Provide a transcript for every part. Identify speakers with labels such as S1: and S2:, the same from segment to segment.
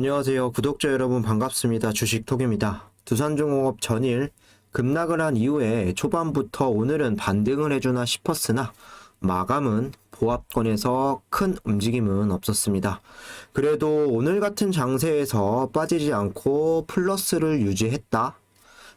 S1: 안녕하세요. 구독자 여러분 반갑습니다. 주식톡입니다. 두산중공업 전일 급락을 한 이후에 초반부터 오늘은 반등을 해주나 싶었으나 마감은 보합권에서 큰 움직임은 없었습니다. 그래도 오늘 같은 장세에서 빠지지 않고 플러스를 유지했다.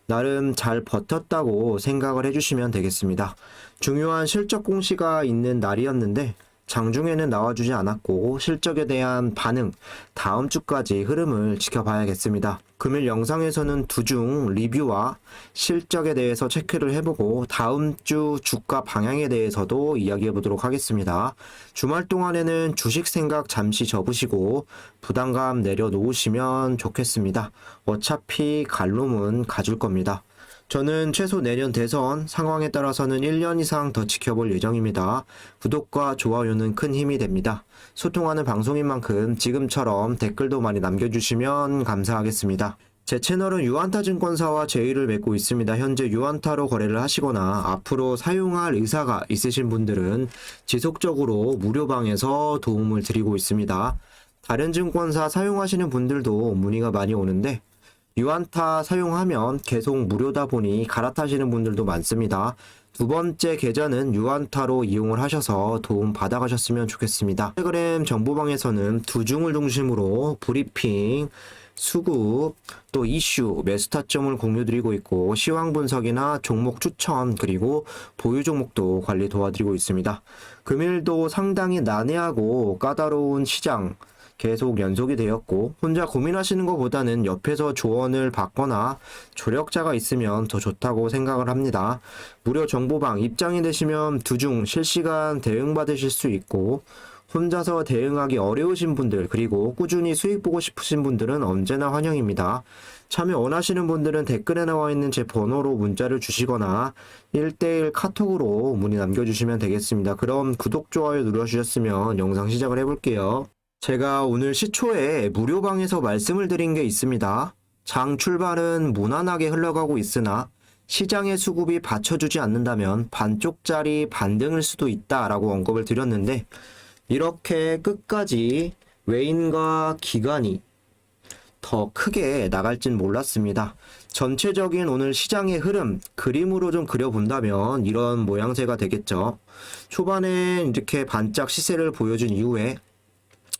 S1: 나름 잘 버텼다고 생각을 해주시면 되겠습니다. 중요한 실적 공시가 있는 날이었는데 장중에는 나와주지 않았고 실적에 대한 반응, 다음 주까지 흐름을 지켜봐야겠습니다. 금일 영상에서는 두중 리뷰와 실적에 대해서 체크를 해보고 다음 주 주가 방향에 대해서도 이야기해 보도록 하겠습니다. 주말 동안에는 주식 생각 잠시 접으시고 부담감 내려놓으시면 좋겠습니다. 어차피 갈 놈은 가줄 겁니다. 저는 최소 내년 대선 상황에 따라서는 1년 이상 더 지켜볼 예정입니다. 구독과 좋아요는 큰 힘이 됩니다. 소통하는 방송인 만큼 지금처럼 댓글도 많이 남겨주시면 감사하겠습니다. 제 채널은 유한타증권사와 제휴를 맺고 있습니다. 현재 유한타로 거래를 하시거나 앞으로 사용할 의사가 있으신 분들은 지속적으로 무료방에서 도움을 드리고 있습니다. 다른 증권사 사용하시는 분들도 문의가 많이 오는데 유한타 사용하면 계속 무료다 보니 갈아타시는 분들도 많습니다. 두 번째 계좌는 유한타로 이용을 하셔서 도움 받아가셨으면 좋겠습니다. 텔레그램 정보방에서는 두중을 중심으로 브리핑, 수급, 또 이슈, 매수 타점을 공유드리고 있고 시황 분석이나 종목 추천 그리고 보유 종목도 관리 도와드리고 있습니다. 금일도 상당히 난해하고 까다로운 시장 계속 연속이 되었고 혼자 고민하시는 것보다는 옆에서 조언을 받거나 조력자가 있으면 더 좋다고 생각을 합니다. 무료 정보방 입장이 되시면 두중 실시간 대응 받으실 수 있고 혼자서 대응하기 어려우신 분들 그리고 꾸준히 수익 보고 싶으신 분들은 언제나 환영입니다. 참여 원하시는 분들은 댓글에 나와 있는 제 번호로 문자를 주시거나 1대1 카톡으로 문의 남겨주시면 되겠습니다. 그럼 구독, 좋아요 눌러주셨으면 영상 시작을 해볼게요. 제가 오늘 시초에 무료방에서 말씀을 드린 게 있습니다. 장 출발은 무난하게 흘러가고 있으나 시장의 수급이 받쳐주지 않는다면 반쪽짜리 반등일 수도 있다라고 언급을 드렸는데 이렇게 끝까지 외인과 기관이 더 크게 나갈진 몰랐습니다. 전체적인 오늘 시장의 흐름 그림으로 좀 그려본다면 이런 모양새가 되겠죠. 초반에 이렇게 반짝 시세를 보여준 이후에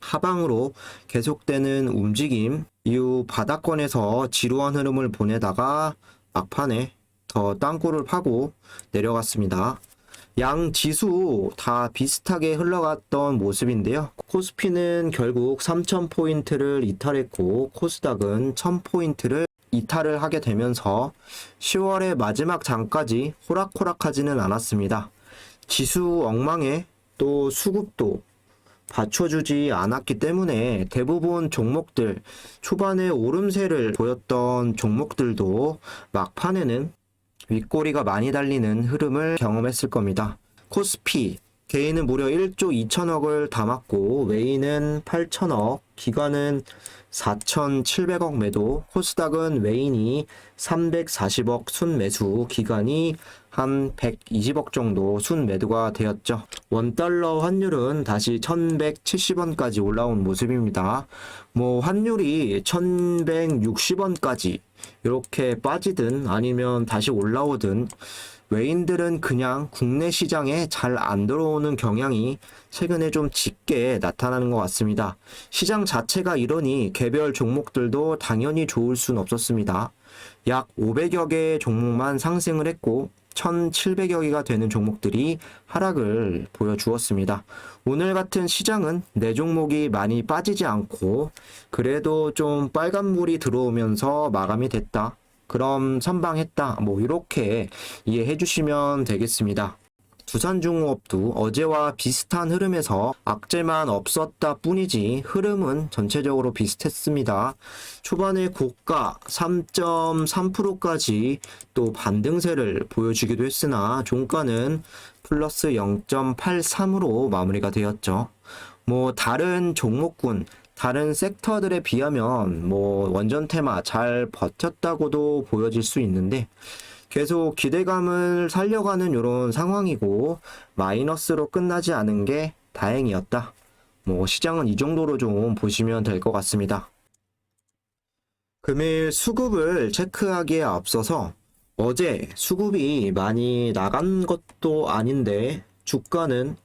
S1: 하방으로 계속되는 움직임 이후 바닥권에서 지루한 흐름을 보내다가 막판에 더 땅굴을 파고 내려갔습니다. 양 지수 다 비슷하게 흘러갔던 모습인데요. 코스피는 결국 3000포인트를 이탈했고 코스닥은 1000포인트를 이탈을 하게 되면서 10월의 마지막 장까지 호락호락하지는 않았습니다. 지수 엉망에 또 수급도 받쳐주지 않았기 때문에 대부분 종목들 초반에 오름세를 보였던 종목들도 막판에는 윗꼬리가 많이 달리는 흐름을 경험했을 겁니다. 코스피 개인은 무려 1조 2천억을 담았고 외인은 8천억, 기관은 4,700억 매도, 코스닥은 외인이 340억 순매수, 기관이 한 120억 정도 순매도가 되었죠. 원달러 환율은 다시 1170원까지 올라온 모습입니다. 환율이 1160원까지 이렇게 빠지든 아니면 다시 올라오든 외인들은 그냥 국내 시장에 잘 안 들어오는 경향이 최근에 좀 짙게 나타나는 것 같습니다. 시장 자체가 이러니 개별 종목들도 당연히 좋을 순 없었습니다. 약 500여 개의 종목만 상승을 했고 1700여 개가 되는 종목들이 하락을 보여주었습니다. 오늘 같은 시장은 내 종목이 많이 빠지지 않고 그래도 좀 빨간물이 들어오면서 마감이 됐다. 그럼 선방했다. 이렇게 이해해 주시면 되겠습니다. 두산중공업도 어제와 비슷한 흐름에서 악재만 없었다 뿐이지 흐름은 전체적으로 비슷했습니다. 초반에 고가 3.3%까지 또 반등세를 보여주기도 했으나 종가는 플러스 0.83으로 마무리가 되었죠. 다른 종목군 다른 섹터들에 비하면 원전 테마 잘 버텼다고도 보여질 수 있는데 계속 기대감을 살려가는 이런 상황이고 마이너스로 끝나지 않은 게 다행이었다. 시장은 이 정도로 좀 보시면 될 것 같습니다. 금일 수급을 체크하기에 앞서서 어제 수급이 많이 나간 것도 아닌데 주가는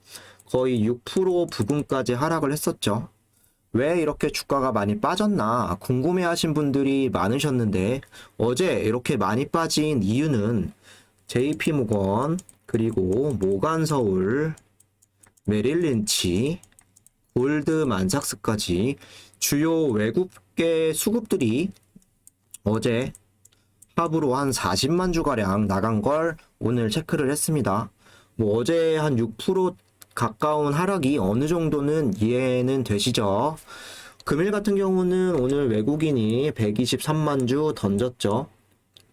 S1: 거의 6% 부근까지 하락을 했었죠. 왜 이렇게 주가가 많이 빠졌나 궁금해 하신 분들이 많으셨는데 어제 이렇게 많이 빠진 이유는 JP모건, 그리고 모간서울, 메릴린치, 골드만삭스까지 주요 외국계 수급들이 어제 합으로 한 40만 주가량 나간 걸 오늘 체크를 했습니다. 뭐 어제 한 6% 가까운 하락이 어느 정도는 이해는 되시죠? 금일 같은 경우는 오늘 외국인이 123만 주 던졌죠.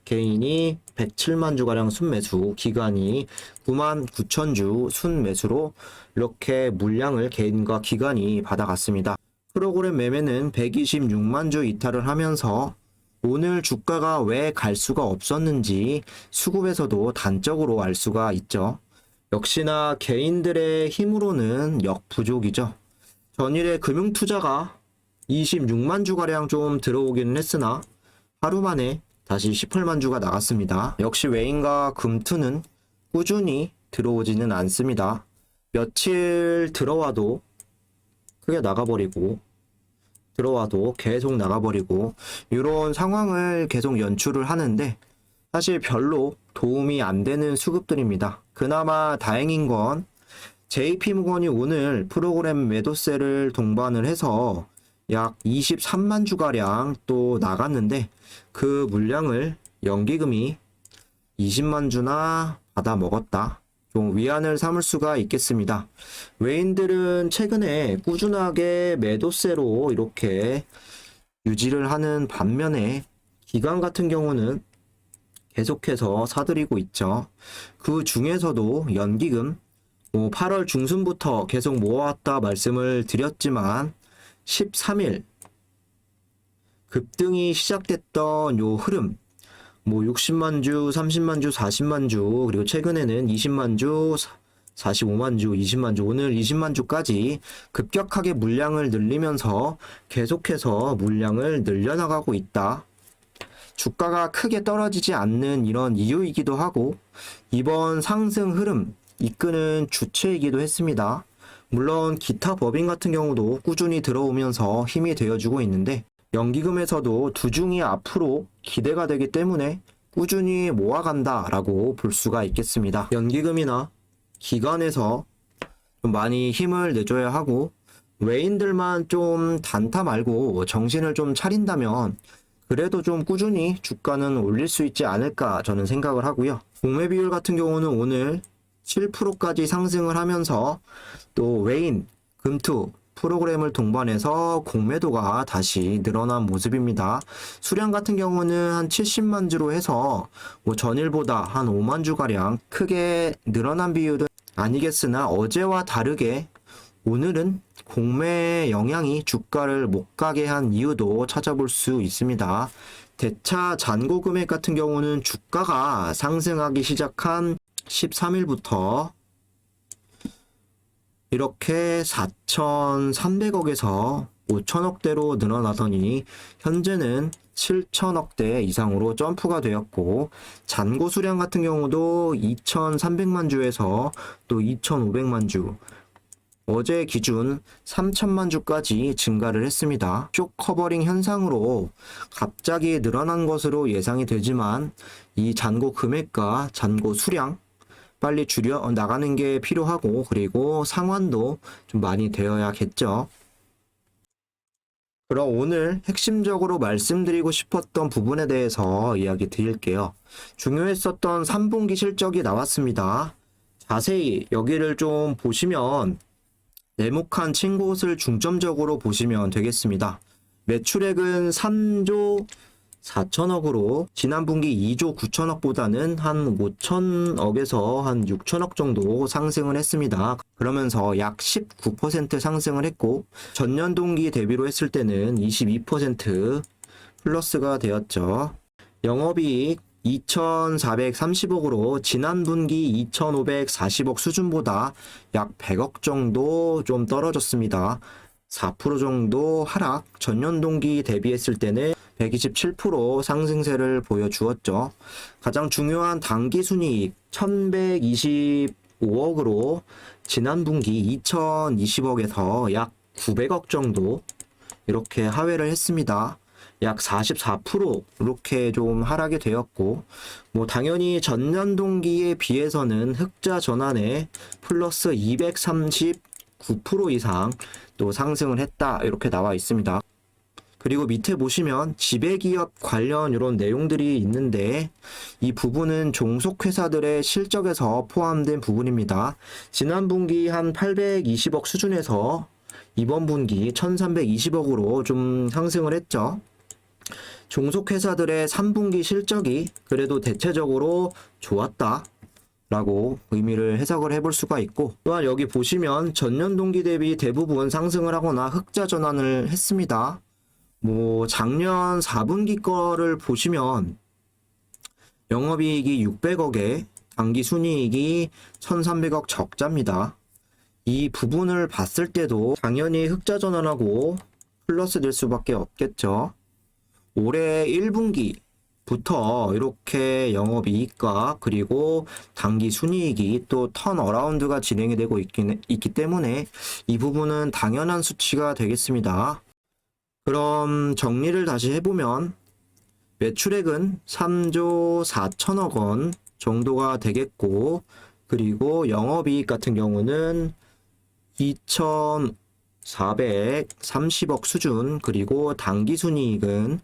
S1: 개인이 107만 주가량 순매수, 기관이 9만 9천 주 순매수로 이렇게 물량을 개인과 기관이 받아갔습니다. 프로그램 매매는 126만 주 이탈을 하면서 오늘 주가가 왜 갈 수가 없었는지 수급에서도 단적으로 알 수가 있죠. 역시나 개인들의 힘으로는 역부족이죠. 전일에 금융투자가 26만 주가량 좀 들어오기는 했으나 하루 만에 다시 18만 주가 나갔습니다. 역시 외인과 금투는 꾸준히 들어오지는 않습니다. 며칠 들어와도 크게 나가버리고 들어와도 계속 나가버리고 이런 상황을 계속 연출을 하는데 사실 별로 도움이 안 되는 수급들입니다. 그나마 다행인 건 JP모건이 오늘 프로그램 매도세를 동반을 해서 약 23만 주가량 또 나갔는데 그 물량을 연기금이 20만 주나 받아 먹었다. 좀 위안을 삼을 수가 있겠습니다. 외인들은 최근에 꾸준하게 매도세로 이렇게 유지를 하는 반면에 기관 같은 경우는 계속해서 사들이고 있죠. 그 중에서도 연기금 8월 중순부터 계속 모아왔다 말씀을 드렸지만 13일 급등이 시작됐던 요 흐름 60만 주, 30만 주, 40만 주, 그리고 최근에는 20만 주, 45만 주, 20만 주, 오늘 20만 주까지 급격하게 물량을 늘리면서 계속해서 물량을 늘려나가고 있다. 주가가 크게 떨어지지 않는 이런 이유이기도 하고 이번 상승 흐름 이끄는 주체이기도 했습니다. 물론 기타 법인 같은 경우도 꾸준히 들어오면서 힘이 되어주고 있는데 연기금에서도 두중이 앞으로 기대가 되기 때문에 꾸준히 모아간다 라고 볼 수가 있겠습니다. 연기금이나 기관에서 좀 많이 힘을 내줘야 하고 외인들만 좀 단타 말고 정신을 좀 차린다면 그래도 좀 꾸준히 주가는 올릴 수 있지 않을까 저는 생각을 하고요. 공매 비율 같은 경우는 오늘 7%까지 상승을 하면서 또 외인, 금투 프로그램을 동반해서 공매도가 다시 늘어난 모습입니다. 수량 같은 경우는 한 70만 주로 해서 전일보다 한 5만 주가량 크게 늘어난 비율은 아니겠으나 어제와 다르게 오늘은 공매 영향이 주가를 못 가게 한 이유도 찾아볼 수 있습니다. 대차 잔고 금액 같은 경우는 주가가 상승하기 시작한 13일부터 이렇게 4,300억에서 5천억대로 늘어나더니 현재는 7천억대 이상으로 점프가 되었고 잔고 수량 같은 경우도 2,300만 주에서 또 2,500만 주 어제 기준 3천만 주까지 증가를 했습니다. 쇼 커버링 현상으로 갑자기 늘어난 것으로 예상이 되지만 이 잔고 금액과 잔고 수량 빨리 줄여 나가는 게 필요하고 그리고 상환도 좀 많이 되어야겠죠. 그럼 오늘 핵심적으로 말씀드리고 싶었던 부분에 대해서 이야기 드릴게요. 중요했었던 3분기 실적이 나왔습니다. 자세히 여기를 좀 보시면 네모칸 친 곳을 중점적으로 보시면 되겠습니다. 매출액은 3조 4천억으로 지난 분기 2조 9천억보다는 한 5천억에서 한 6천억 정도 상승을 했습니다. 그러면서 약 19% 상승을 했고 전년 동기 대비로 했을 때는 22% 플러스가 되었죠. 영업이익 2,430억으로 지난 분기 2,540억 수준보다 약 100억 정도 좀 떨어졌습니다. 4% 정도 하락, 전년 동기 대비했을 때는 127% 상승세를 보여주었죠. 가장 중요한 당기순이익 1125억으로 지난 분기 2020억에서 약 900억 정도 이렇게 하회를 했습니다. 약 44% 이렇게 좀 하락이 되었고, 뭐 당연히 전년 동기에 비해서는 흑자 전환에 플러스 239% 이상 또 상승을 했다 이렇게 나와 있습니다. 그리고 밑에 보시면 지배기업 관련 이런 내용들이 있는데, 이 부분은 종속회사들의 실적에서 포함된 부분입니다. 지난 분기 한 820억 수준에서 이번 분기 1320억으로 좀 상승을 했죠. 종속회사들의 3분기 실적이 그래도 대체적으로 좋았다 라고 의미를 해석을 해볼 수가 있고, 또한 여기 보시면 전년 동기 대비 대부분 상승을 하거나 흑자 전환을 했습니다. 뭐 작년 4분기 거를 보시면 영업이익이 600억에 당기순이익이 1300억 적자입니다. 이 부분을 봤을 때도 당연히 흑자 전환하고 플러스 될 수밖에 없겠죠. 올해 1분기부터 이렇게 영업이익과 그리고 당기순이익이 또 턴어라운드가 진행이 되고 있기 때문에 이 부분은 당연한 수치가 되겠습니다. 그럼 정리를 다시 해보면 매출액은 3조 4천억 원 정도가 되겠고, 그리고 영업이익 같은 경우는 2,430억 수준, 그리고 당기순이익은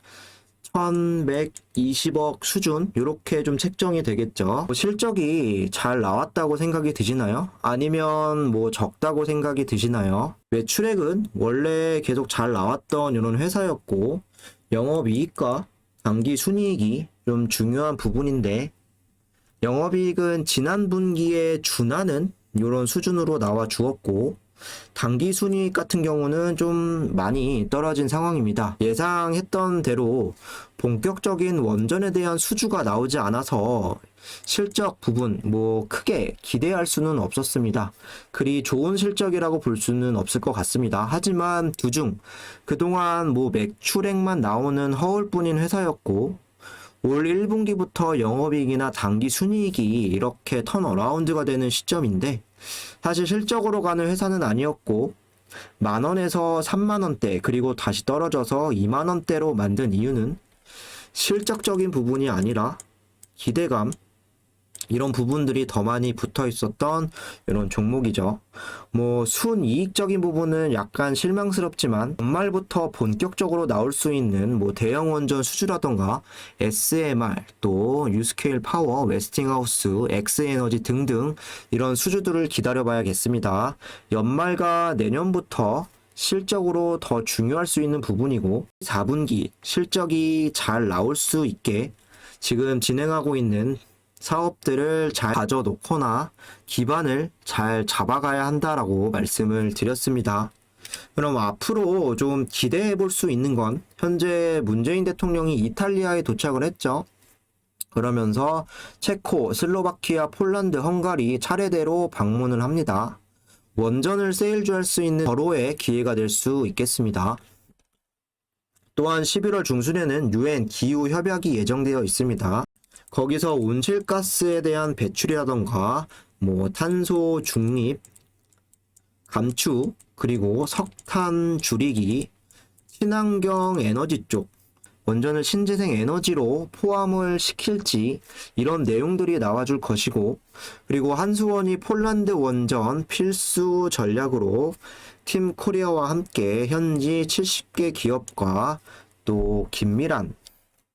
S1: 1,120억 수준 이렇게 좀 책정이 되겠죠. 실적이 잘 나왔다고 생각이 드시나요? 아니면 뭐 적다고 생각이 드시나요? 매출액은 원래 계속 잘 나왔던 이런 회사였고, 영업이익과 당기순이익이 좀 중요한 부분인데, 영업이익은 지난 분기에 준하는 이런 수준으로 나와 주었고, 당기순이익 같은 경우는 좀 많이 떨어진 상황입니다. 예상했던 대로 본격적인 원전에 대한 수주가 나오지 않아서 실적 부분 뭐 크게 기대할 수는 없었습니다. 그리 좋은 실적이라고 볼 수는 없을 것 같습니다. 하지만 그중 그동안 뭐 매출액만 나오는 허울뿐인 회사였고, 올 1분기부터 영업이익이나 당기순이익이 이렇게 턴어라운드가 되는 시점인데, 사실 실적으로 가는 회사는 아니었고, 만원에서 3만원대 그리고 다시 떨어져서 2만원대로 만든 이유는 실적적인 부분이 아니라 기대감, 이런 부분들이 더 많이 붙어 있었던 이런 종목이죠. 뭐 순이익적인 부분은 약간 실망스럽지만 연말부터 본격적으로 나올 수 있는 뭐 대형 원전 수주라던가 SMR, 또 유스케일 파워, 웨스팅하우스, 엑스에너지 등등 이런 수주들을 기다려봐야겠습니다. 연말과 내년부터 실적으로 더 중요할 수 있는 부분이고, 4분기 실적이 잘 나올 수 있게 지금 진행하고 있는 사업들을 잘 가져놓거나 기반을 잘 잡아가야 한다라고 말씀을 드렸습니다. 그럼 앞으로 좀 기대해 볼 수 있는 건, 현재 문재인 대통령이 이탈리아에 도착을 했죠. 그러면서 체코, 슬로바키아, 폴란드, 헝가리 차례대로 방문을 합니다. 원전을 세일주할 수 있는 절호의 기회가 될 수 있겠습니다. 또한 11월 중순에는 UN 기후협약이 예정되어 있습니다. 거기서 온실가스에 대한 배출이라던가 뭐 탄소 중립, 감축, 그리고 석탄 줄이기, 친환경 에너지 쪽 원전을 신재생 에너지로 포함을 시킬지 이런 내용들이 나와줄 것이고, 그리고 한수원이 폴란드 원전 필수 전략으로 팀 코리아와 함께 현지 70개 기업과 또 긴밀한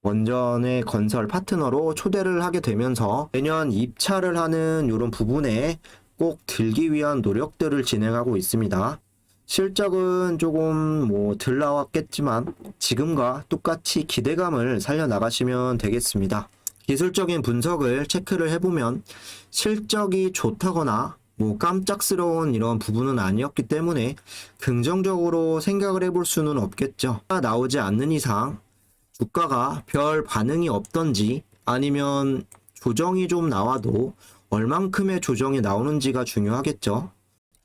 S1: 원전의 건설 파트너로 초대를 하게 되면서 내년 입찰을 하는 이런 부분에 꼭 들기 위한 노력들을 진행하고 있습니다. 실적은 조금 뭐 덜 나왔겠지만 지금과 똑같이 기대감을 살려나가시면 되겠습니다. 기술적인 분석을 체크를 해보면 실적이 좋다거나 뭐 깜짝스러운 이런 부분은 아니었기 때문에 긍정적으로 생각을 해볼 수는 없겠죠. 나오지 않는 이상 주가가 별 반응이 없던지, 아니면 조정이 좀 나와도 얼만큼의 조정이 나오는지가 중요하겠죠.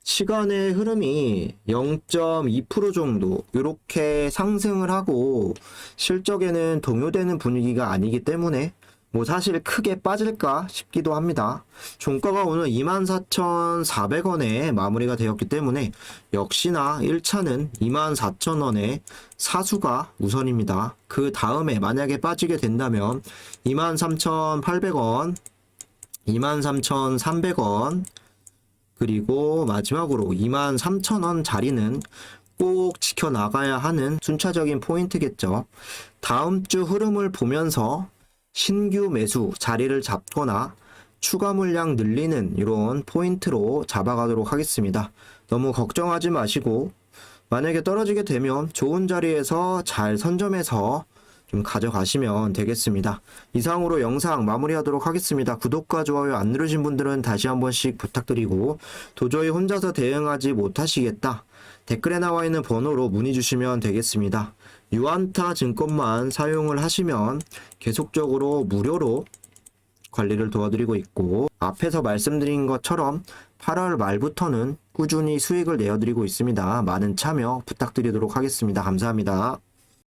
S1: 시간의 흐름이 0.2% 정도 이렇게 상승을 하고 실적에는 동요되는 분위기가 아니기 때문에 뭐 사실 크게 빠질까 싶기도 합니다. 종가가 오늘 24,400원에 마무리가 되었기 때문에 역시나 1차는 24,000원에 사수가 우선입니다. 그 다음에 만약에 빠지게 된다면 23,800원, 23,300원, 그리고 마지막으로 23,000원 자리는 꼭 지켜나가야 하는 순차적인 포인트겠죠. 다음 주 흐름을 보면서 신규 매수 자리를 잡거나 추가 물량 늘리는 이런 포인트로 잡아가도록 하겠습니다. 너무 걱정하지 마시고 만약에 떨어지게 되면 좋은 자리에서 잘 선점해서 좀 가져가시면 되겠습니다. 이상으로 영상 마무리하도록 하겠습니다. 구독과 좋아요 안 누르신 분들은 다시 한 번씩 부탁드리고 도저히 혼자서 대응하지 못하시겠다. 댓글에 나와 있는 번호로 문의 주시면 되겠습니다. 유안타 증권만 사용을 하시면 계속적으로 무료로 관리를 도와드리고 있고 앞에서 말씀드린 것처럼 8월 말부터는 꾸준히 수익을 내어드리고 있습니다. 많은 참여 부탁드리도록 하겠습니다. 감사합니다.